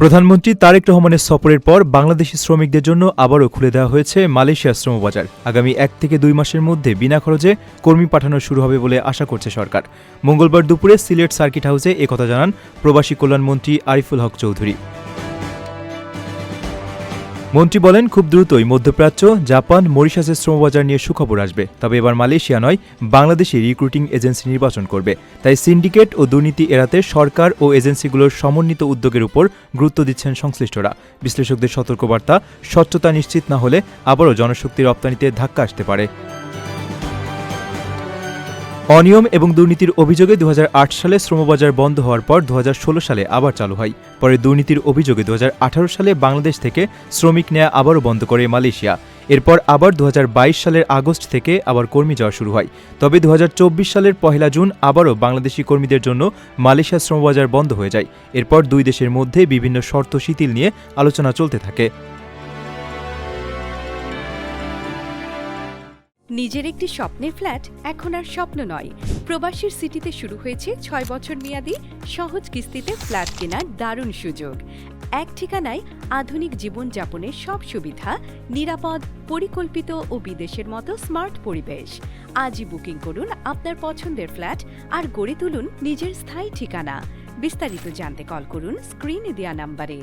প্রধানমন্ত্রী তারেক রহমানের সফরের পর বাংলাদেশি শ্রমিকদের জন্য আবারও খুলে দেওয়া হয়েছে মালয়েশিয়ার শ্রমবাজার। আগামী 1 থেকে 2 মাসের মধ্যে বিনা খরচে কর্মী পাঠানো শুরু হবে বলে আশা করছে সরকার। মঙ্গলবার দুপুরে সিলেট সার্কিট হাউসে একথা জানান প্রবাসী কল্যাণমন্ত্রী আরিফুল হক চৌধুরী। মন্ত্রী বলেন, খুব দ্রুতই মধ্যপ্রাচ্য, জাপান, মরিশাসের শ্রমবাজার নিয়ে সুখবর আসবে। তবে এবার মালয়েশিয়া নয়, বাংলাদেশি রিক্রুটিং এজেন্সি নির্বাচন করবে। তাই সিন্ডিকেট ও দুর্নীতি এড়াতে সরকার ও এজেন্সিগুলোর সমন্বিত উদ্যোগের উপর গুরুত্ব দিচ্ছেন সংশ্লিষ্টরা। বিশ্লেষকদের সতর্কবার্তা, স্বচ্ছতা নিশ্চিত না হলে আবারও জনশক্তি রপ্তানিতে ধাক্কা আসতে পারে। অনিয়ম এবং দুর্নীতির অভিযোগে 2008 সালে শ্রমবাজার বন্ধ হওয়ার পর 2016 সালে আবার চালু হয়। পরে দুর্নীতির অভিযোগে 2018 সালে বাংলাদেশ থেকে শ্রমিক নেওয়া আবারও বন্ধ করে মালয়েশিয়া। এরপর আবার 2022 সালের আগস্ট থেকে আবার কর্মী যাওয়া শুরু হয়। তবে 2024 সালের 1 জুন আবারও বাংলাদেশি কর্মীদের জন্য মালয়েশিয়ার শ্রমবাজার বন্ধ হয়ে যায়। এরপর দুই দেশের মধ্যে বিভিন্ন শর্ত শিথিল নিয়ে আলোচনা চলতে থাকে। নিজের একটি স্বপ্নের ফ্ল্যাট এখন আর স্বপ্ন নয়। প্রবাসীর সিটিতে শুরু হয়েছে 6 বছর মেয়াদী সহজ কিস্তিতে ফ্ল্যাট কেনার দারুণ সুযোগ। এক ঠিকানায় আধুনিক জীবনযাপনের সব সুবিধা, নিরাপদ, পরিকল্পিত ও বিদেশের মতো স্মার্ট পরিবেশ। আজই বুকিং করুন আপনার পছন্দের ফ্ল্যাট আর গড়ে তুলুন নিজের স্থায়ী ঠিকানা। বিস্তারিত জানতে কল করুন স্ক্রিনে দেওয়া নাম্বারে।